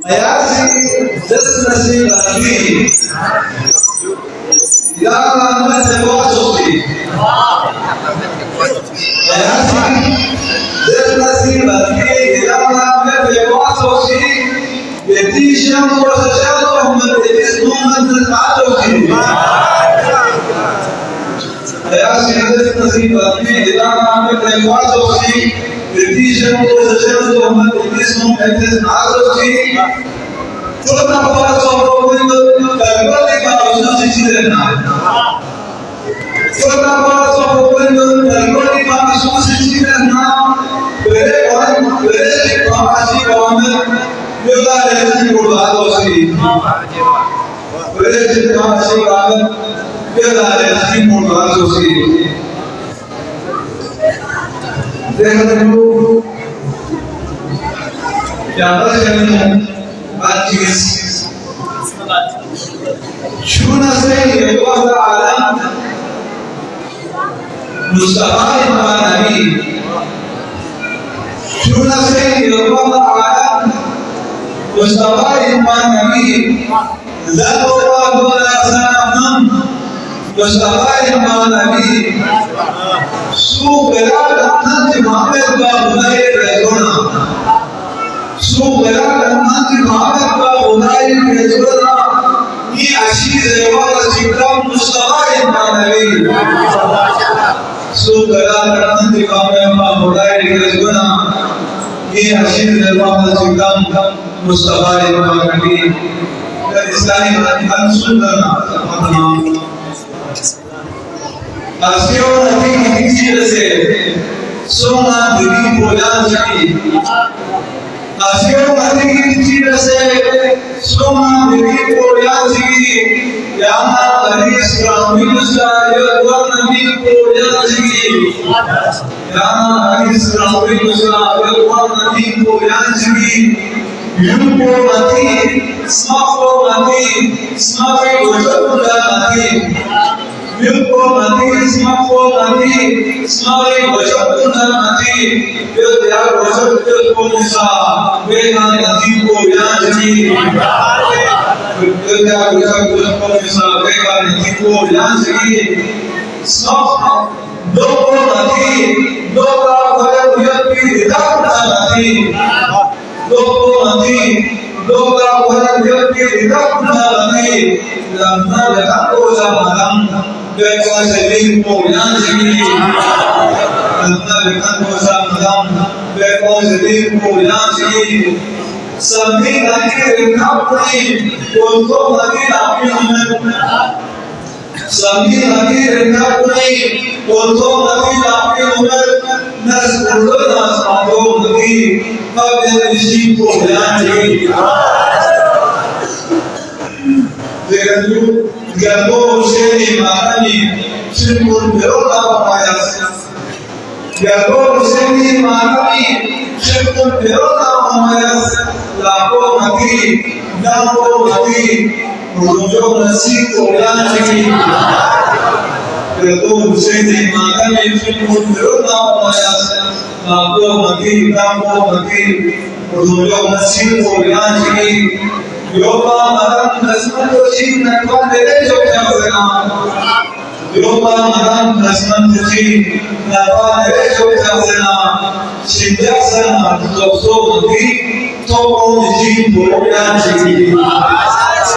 Ayasi desnasi lagi. Yang lama sebuah sofi. Ayasi desnasi lagi. Yang lama sebuah sofi. Betishan prosesado menjadi semangat terkadang. Ayasi desnasi lagi. Yang lama sebuah sofi. Betishan prosesado menjadi semangat terkadang. Kurang apa soal itu kalau kita harus sisir nak. Kurang apa soal itu kalau kita harus sisir nak. Beri masih kawan bila rezeki berdoa dosi. Beri masih kawan bila rezeki berdoa dosi. Jangan dulu. Jangan Ajis Shuna say Allah Ta'ala Mustafa Imam Nabi Shuna say Allah Ta'ala Mustafa Imam Nabi Lalu Allah Sanam Mustafa Imam Nabi Su Berat Nanti Muhammad Bahulai Rezona Sugeran nanti Muhammad Bahulai Rezona Ni asyir Rewala Cikram Mustafa Imam Nabi Sugeran nanti Muhammad Bahulai Rezona Ni asyir Rewala Cikram Mustafa Imam Nabi Dan Islami Al-Sunnah Asyo Nabi Kicil Se Sona Diri Pojan Saki Asyo Nabi Kicil Se Sona Diri Pojan Saki Yana Nabi Islami Nusayat Wa Nabi Pojan Saki Yana Nabi Islami Nusayat Wa Nabi Pojan Saki Yumpo Mati Smako Mati Smako Wajabunda Mati Yumpo Mati Smako Mati Smako Wajabunda Mati Yudhya Wajabunda Nisa Vena Nati Poyanji Yudhya Wajabunda Nisa Vena Nati Poyanji Smako Doko Mati Doka Wajabunda Mati Doko Mati Doka Wajabunda Mati Lamna Lekako Zamaram Beko Selim Poyanji Lamna Lekako Zamaram Beko Selim Poyanji Sambil lagi rekapuni Untuk lagi nabi Muhammad Sambil lagi rekapuni Untuk lagi nabi Muhammad Nasrullah Nasrullah lagi Kabir isi Poyanji Dengan itu, Gabo Hussein Mahani Sirkul Berola Mamayas. Gabo Hussein Mahani Sirkul Berola Mamayas. Lapo Mati, Lapo Mati, Rujo Nasi Koyanji. Gabo Hussein Mahani Sirkul Berola Mamayas. Lapo Mati, Rujo Nasi Koyanji. Yoba Madam Nasman Tushi Natwan Dede Jokya Sena Yoba Madam Nasman Tushi Natwan Dede Jokya Sena Shinjak Sena Tokso Mati Toko Niji Poyanji